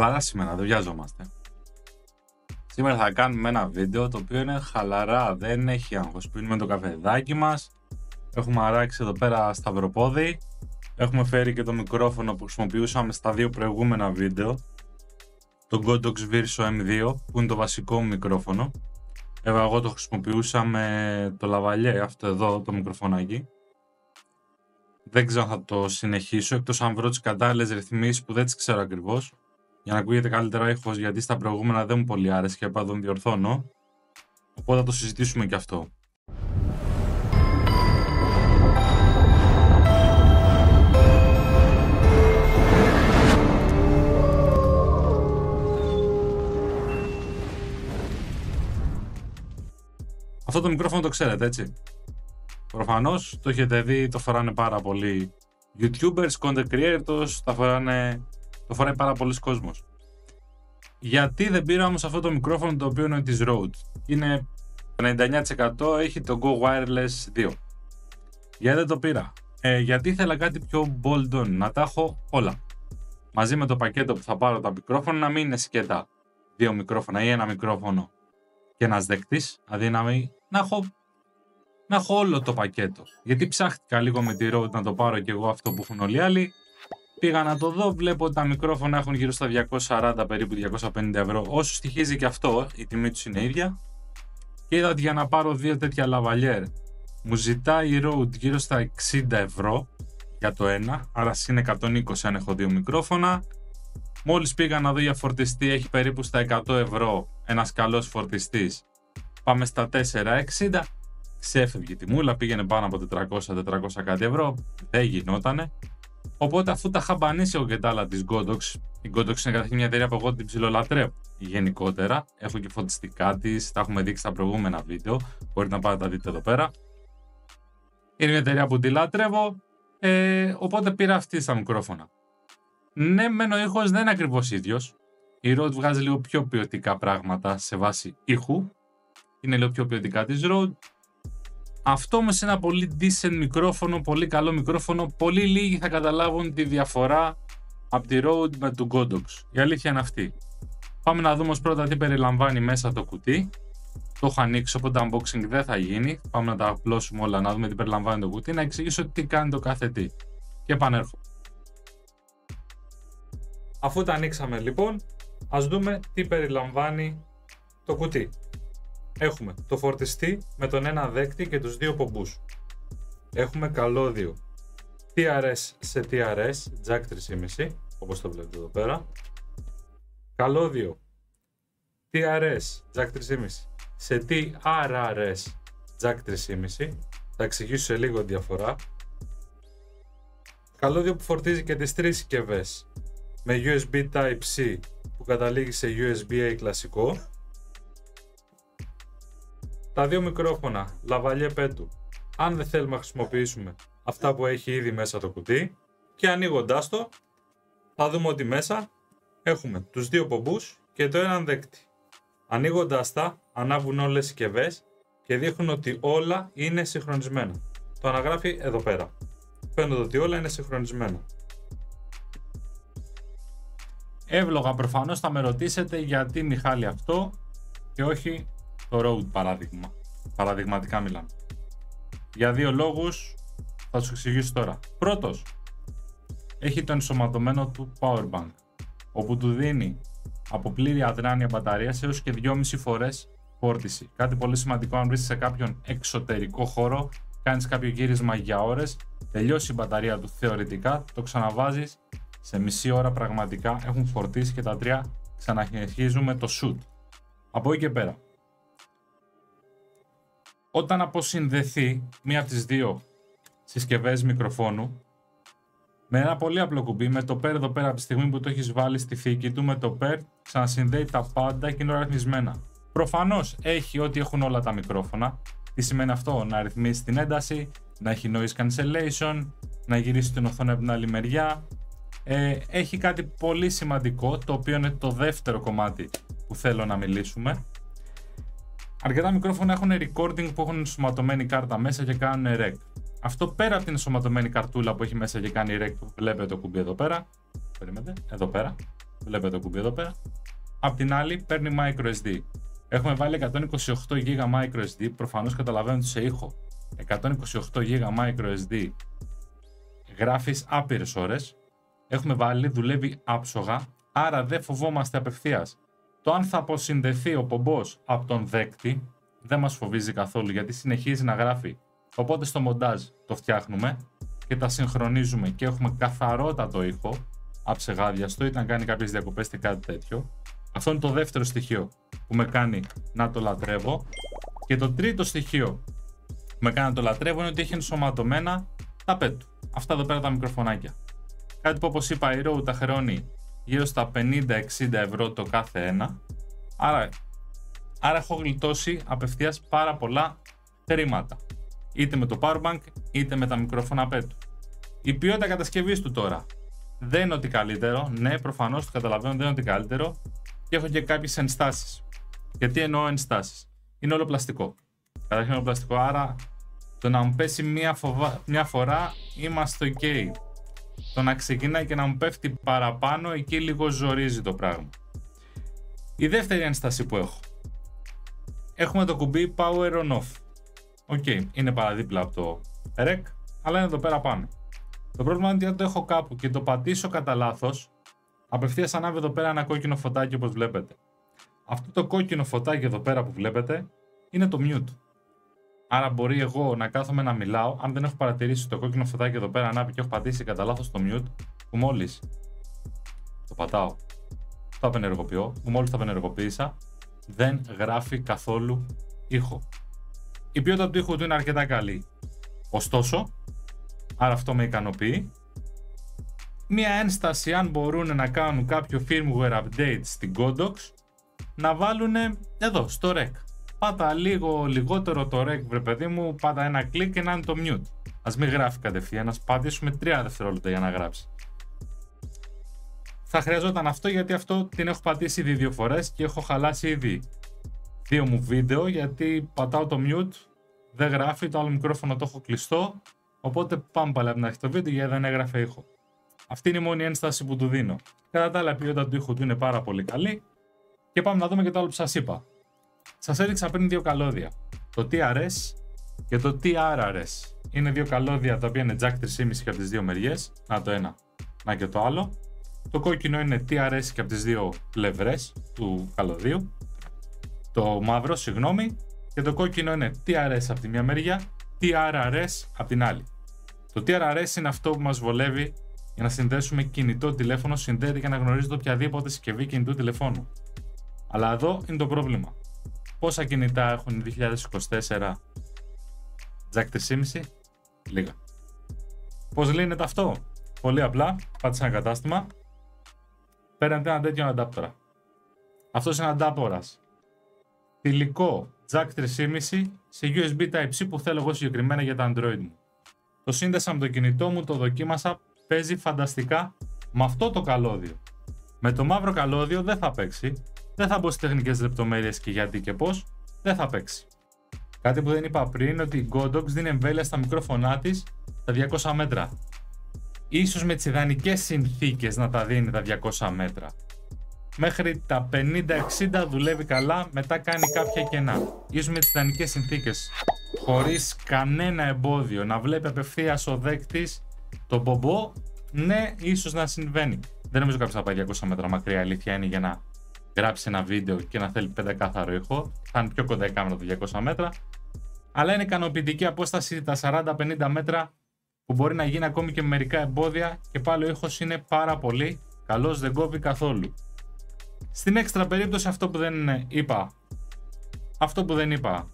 Χαλαρά σήμερα, δεν βιαζόμαστε. Σήμερα θα κάνουμε ένα βίντεο το οποίο είναι χαλαρά, δεν έχει άγχος. Πίνουμε το καφεδάκι μας, έχουμε αράξει εδώ πέρα σταυροπόδι, έχουμε φέρει και το μικρόφωνο που χρησιμοποιούσαμε στα δύο προηγούμενα βίντεο, το Godox Virtuo M2 που είναι το βασικό μου μικρόφωνο. Εγώ το χρησιμοποιούσα με το lavalier, αυτό εδώ το μικροφωνάκι. Δεν ξέρω αν θα το συνεχίσω, εκτός αν βρω τις κατάλληλες ρυθμίσεις που δεν τις ξέρω ακριβώς, για να ακούγεται καλύτερα ήχος, γιατί στα προηγούμενα δεν μου πολύ άρεσε και είπα τον διορθώνω. Οπότε θα το συζητήσουμε και αυτό. Αυτό το μικρόφωνο το ξέρετε, έτσι. Προφανώς το έχετε δει, το φοράνε πάρα πολλοί YouTubers, content creators, το φοράει πάρα πολλοί κόσμος. Γιατί δεν πήρα όμως αυτό το μικρόφωνο το οποίο είναι της Rode? Είναι 99% έχει το Go Wireless 2. Γιατί δεν το πήρα? Γιατί ήθελα κάτι πιο bold on, να τα έχω όλα. Μαζί με το πακέτο που θα πάρω τα μικρόφωνα, να μην είναι σκέτα δύο μικρόφωνα ή ένα μικρόφωνο και ένας δέκτης, δηλαδή να έχω όλο το πακέτο. Γιατί ψάχτηκα λίγο με τη Rode να το πάρω και εγώ αυτό που έχουν όλοι οι άλλοι. Πήγα να το δω, βλέπω ότι τα μικρόφωνα έχουν γύρω στα 240 περίπου 250 ευρώ. Όσο στοιχίζει και αυτό, η τιμή τους είναι ίδια. Και είδα ότι για να πάρω δύο τέτοια lavalier μου ζητάει η Rode γύρω στα 60 ευρώ για το ένα, άρα είναι 120 αν έχω δύο μικρόφωνα. Μόλις πήγα να δω για φορτιστή, έχει περίπου στα 100 ευρώ ένας καλός φορτιστής. Πάμε στα 460. Ξέφευγε η τιμούλα, πήγαινε πάνω από 400 κάτι ευρώ, δεν γινότανε. Οπότε αφού τα είχα μπανίσει εγώ και τα άλλα της Godox, η Godox είναι καταρχήν μια εταιρεία που εγώ την ψιλολατρεύω γενικότερα, έχω και φωτιστικά της, τα έχουμε δείξει στα προηγούμενα βίντεο, μπορείτε να πάτε να τα δείτε εδώ πέρα. Είναι μια εταιρεία που τη λατρεύω, οπότε πήρα αυτή στα μικρόφωνα. Ναι, μεν ο ήχος δεν είναι ακριβώς ίδιος, η Rode βγάζει λίγο πιο ποιοτικά πράγματα σε βάση ήχου, είναι λίγο πιο ποιοτικά της Rode. Αυτό όμως είναι ένα πολύ decent μικρόφωνο, πολύ καλό μικρόφωνο. Πολύ λίγοι θα καταλάβουν τη διαφορά από τη Rode με το Godox. Η αλήθεια είναι αυτή. Πάμε να δούμε όμως πρώτα τι περιλαμβάνει μέσα το κουτί. Το έχω ανοίξει, οπότε unboxing δεν θα γίνει. Πάμε να τα απλώσουμε όλα, να δούμε τι περιλαμβάνει το κουτί, να εξηγήσω τι κάνει το κάθε τι. Και επανέρχομαι. Αφού τα ανοίξαμε λοιπόν, ας δούμε τι περιλαμβάνει το κουτί. Έχουμε το φορτιστή με τον ένα δέκτη και τους δύο πομπούς. Έχουμε καλώδιο TRS σε TRS, jack 3,5, όπως το βλέπετε εδώ πέρα. Καλώδιο TRS, jack 3,5 σε TRRS, jack 3,5. Θα εξηγήσω σε λίγο διαφορά. Καλώδιο που φορτίζει και τις τρεις συσκευές με USB Type-C που καταλήγει σε USB-A κλασικό. Τα δύο μικρόφωνα lavalier πέτου, αν δεν θέλουμε να χρησιμοποιήσουμε αυτά που έχει ήδη μέσα το κουτί, και ανοίγοντάς το θα δούμε ότι μέσα έχουμε τους δύο πομπούς και το έναν δέκτη. Ανοίγοντάς τα ανάβουν όλες οι συσκευές και δείχνουν ότι όλα είναι συγχρονισμένα. Το αναγράφει εδώ πέρα. Φαίνεται ότι όλα είναι συγχρονισμένα. Εύλογα προφανώς θα με ρωτήσετε γιατί Μιχάλη αυτό και όχι το Rode παράδειγμα. Παραδειγματικά μιλάμε. Για δύο λόγους θα τους εξηγήσω τώρα. Πρώτος, έχει το ενσωματωμένο του powerbank, όπου του δίνει από πλήρη αδράνεια μπαταρίας έως και 2,5 φορές φόρτιση. Κάτι πολύ σημαντικό αν βρίσκεσαι σε κάποιον εξωτερικό χώρο, κάνεις κάποιο γύρισμα για ώρες, τελειώσει η μπαταρία του θεωρητικά, το ξαναβάζεις, σε μισή ώρα πραγματικά έχουν φορτίσει και τα τρία ξαναρχίζουμε το shoot. Από εκεί και πέρα, όταν αποσυνδεθεί μία από τις δύο συσκευές μικροφόνου, με ένα πολύ απλό κουμπί, με το pair εδώ πέρα από τη στιγμή που το έχεις βάλει στη θήκη του, με το pair ξανασυνδέει τα πάντα και είναι όλα ρυθμισμένα. Προφανώς έχει ό,τι έχουν όλα τα μικρόφωνα. Τι σημαίνει αυτό? Να ρυθμίσει την ένταση, να έχει noise cancellation, να γυρίσει την οθόνη από την άλλη μεριά. Έχει κάτι πολύ σημαντικό, το οποίο είναι το δεύτερο κομμάτι που θέλω να μιλήσουμε. Αρκετά μικρόφωνα έχουν recording που έχουν ενσωματωμένη κάρτα μέσα και κάνουν rec. Αυτό πέρα από την ενσωματωμένη καρτούλα που έχει μέσα και κάνει rec, που βλέπετε το κουμπί εδώ πέρα. Περίμενετε, εδώ πέρα. Βλέπετε το κουμπί εδώ πέρα. Απ' την άλλη παίρνει microSD. Έχουμε βάλει 128 GB microSD. Προφανώς καταλαβαίνετε σε ήχο 128 GB microSD γράφεις άπειρες ώρες. Έχουμε βάλει, δουλεύει άψογα, άρα δεν φοβόμαστε απευθείας. Το αν θα αποσυνδεθεί ο πομπός από τον δέκτη δεν μας φοβίζει καθόλου, γιατί συνεχίζει να γράφει. Οπότε στο μοντάζ το φτιάχνουμε και τα συγχρονίζουμε και έχουμε καθαρότατο ήχο, αψεγάδιαστο, είτε αν κάνει κάποιες διακοπές ή κάτι τέτοιο. Αυτό είναι το δεύτερο στοιχείο που με κάνει να το λατρεύω. Και το τρίτο στοιχείο που με κάνει να το λατρεύω είναι ότι έχει ενσωματωμένα τα πέτ του. Αυτά εδώ πέρα τα μικροφωνάκια. Κάτι που, όπως είπα, η Rode τα χρεώνει γύρω στα 50-60 ευρώ το κάθε ένα. Άρα έχω γλιτώσει απευθείας πάρα πολλά χρήματα. Είτε με το powerbank είτε με τα μικρόφωνα πέτου. Η ποιότητα κατασκευής του τώρα δεν είναι ότι καλύτερο. Ναι, προφανώς το καταλαβαίνω, δεν είναι ότι καλύτερο. Και έχω και κάποιες ενστάσεις. Γιατί εννοώ ενστάσεις? Είναι όλο πλαστικό. Καταρχήν όλο πλαστικό, άρα το να μου πέσει μια φορά είμαστε ok. Το να ξεκινάει και να μου πέφτει παραπάνω, εκεί λίγο ζορίζει το πράγμα. Η δεύτερη ένσταση που έχω. Έχουμε το κουμπί Power On Off. Ok, είναι παραδίπλα από το REC, αλλά είναι εδώ πέρα πάνω. Το πρόβλημα είναι ότι αν το έχω κάπου και το πατήσω κατά λάθος, απευθείας ανάβει εδώ πέρα ένα κόκκινο φωτάκι όπως βλέπετε. Αυτό το κόκκινο φωτάκι εδώ πέρα που βλέπετε είναι το mute. Άρα μπορεί εγώ να κάθομαι να μιλάω, αν δεν έχω παρατηρήσει το κόκκινο φωτάκι εδώ πέρα ανάβει και έχω πατήσει κατά λάθος το mute, που μόλις το πατάω, το απενεργοποιώ, που μόλις το απενεργοποίησα, δεν γράφει καθόλου ήχο. Η ποιότητα του ήχου του είναι αρκετά καλή. Ωστόσο, άρα αυτό με ικανοποιεί. Μία ένσταση, αν μπορούν να κάνουν κάποιο firmware update στην Godox, να βάλουν εδώ στο REC. Πάτα λίγο λιγότερο το REC, βρε παιδί μου, πάτα ένα κλικ και να είναι το mute. Ας μην γράφει κατευθείαν, να πατήσουμε 3 δευτερόλεπτα για να γράψει. Θα χρειαζόταν αυτό, γιατί αυτό την έχω πατήσει ήδη 2 φορές και έχω χαλάσει ήδη 2 μου βίντεο, γιατί πατάω το mute, δεν γράφει, το άλλο μικρόφωνο το έχω κλειστό, οπότε πάμε πάλι από την αρχή το βίντεο γιατί δεν έγραφε ήχο. Αυτή είναι η μόνη ένσταση που του δίνω. Κατά τα άλλα, η ποιότητα του ήχου του είναι πάρα πολύ καλή. Και πάμε να δούμε και το άλλο που σας είπα. Σας έδειξα πριν 2 καλώδια. Το TRS και το TRRS. Είναι 2 καλώδια τα οποία είναι jack 3,5 και από τις 2 μεριές. Να το ένα, να και το άλλο. Το κόκκινο είναι TRS και από τις 2 πλευρές του καλωδίου. Το μαύρο, συγγνώμη. Και το κόκκινο είναι TRS από τη μια μεριά, TRRS από την άλλη. Το TRRS είναι αυτό που μας βολεύει για να συνδέσουμε κινητό τηλέφωνο, συνδέεται για να γνωρίζετε οποιαδήποτε συσκευή κινητού τηλεφώνου. Αλλά εδώ είναι το πρόβλημα. Πόσα κινητά έχουν 2024 jack 3,5? Λίγα. Πώς λύνεται αυτό? Πολύ απλά, πάτε σε ένα κατάστημα, παίρνετε ένα τέτοιο αντάπτορα. Αυτός είναι αντάπορας θηλυκό jack 3,5 σε USB Type-C που θέλω εγώ συγκεκριμένα για τα Android μου. Το σύνδεσα με το κινητό μου, το δοκίμασα, παίζει φανταστικά με αυτό το καλώδιο. Με το μαύρο καλώδιο δεν θα παίξει, δεν θα μπω στις τεχνικές λεπτομέρειες και γιατί και πώς, δεν θα παίξει. Κάτι που δεν είπα πριν είναι ότι η Godox δίνει εμβέλεια στα μικρόφωνά της τα 200 μέτρα. Ίσως με τις ιδανικές συνθήκες να τα δίνει τα 200 μέτρα. Μέχρι τα 50-60 δουλεύει καλά, μετά κάνει κάποια κενά. Ίσως με τις ιδανικές συνθήκες, χωρίς κανένα εμπόδιο, να βλέπει απευθείας ο δέκτης το πομπό, ναι, ίσως να συμβαίνει. Δεν νομίζω κάποιος θα πάει 200 μέτρα μακριά, η αλήθεια είναι, για να γράψει ένα βίντεο και να θέλει 5 κάθαρο ήχο. Θα είναι πιο κοντά η κάμερα το 200 μέτρα. Αλλά είναι ικανοποιητική απόσταση τα 40-50 μέτρα που μπορεί να γίνει ακόμη και με μερικά εμπόδια και πάλι ο ήχος είναι πάρα πολύ καλός, δεν κόβει καθόλου. Στην έξτρα περίπτωση αυτό που δεν είπα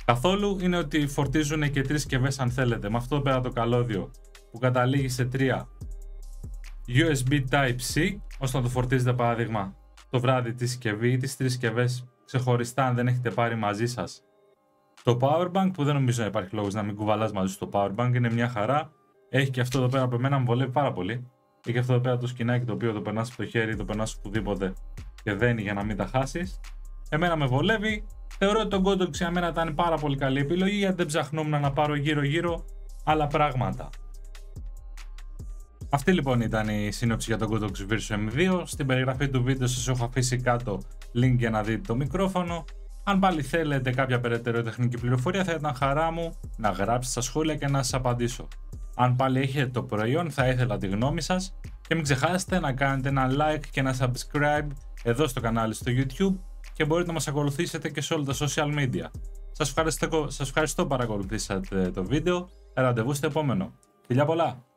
καθόλου είναι ότι φορτίζουν και 3 συσκευές αν θέλετε. Με αυτό πέρα το καλώδιο που καταλήγει σε 3 USB Type-C, ώστε να το φορτίζετε παράδειγμα το βράδυ τη συσκευή ή τις 3 συσκευές ξεχωριστά αν δεν έχετε πάρει μαζί σας το powerbank, που δεν νομίζω να υπάρχει λόγος να μην κουβαλάς μαζί σου το powerbank, είναι μια χαρά. Έχει και αυτό εδώ πέρα που εμένα μου βολεύει πάρα πολύ. Έχει αυτό εδώ πέρα το σκηνάκι το οποίο το περνάς από το χέρι, το περνάς οπουδήποτε και δένει για να μην τα χάσεις. Εμένα με βολεύει. Θεωρώ ότι το Godox για μένα ήταν πάρα πολύ καλή επιλογή, γιατί δεν ψαχνόμουν να πάρω γύρω-γύρω άλλα πράγματα. Αυτή λοιπόν ήταν η σύνοψη για το Godox Version M2. Στην περιγραφή του βίντεο σας έχω αφήσει κάτω link για να δείτε το μικρόφωνο. Αν πάλι θέλετε κάποια περαιτέρω τεχνική πληροφορία, θα ήταν χαρά μου να γράψετε στα σχόλια και να σας απαντήσω. Αν πάλι έχετε το προϊόν, θα ήθελα τη γνώμη σας και μην ξεχάσετε να κάνετε ένα like και ένα subscribe εδώ στο κανάλι στο YouTube και μπορείτε να μας ακολουθήσετε και σε όλα τα social media. Σας ευχαριστώ που παρακολουθήσατε το βίντεο. Ραντεβού στο επόμενο. Φιλιά πολλά!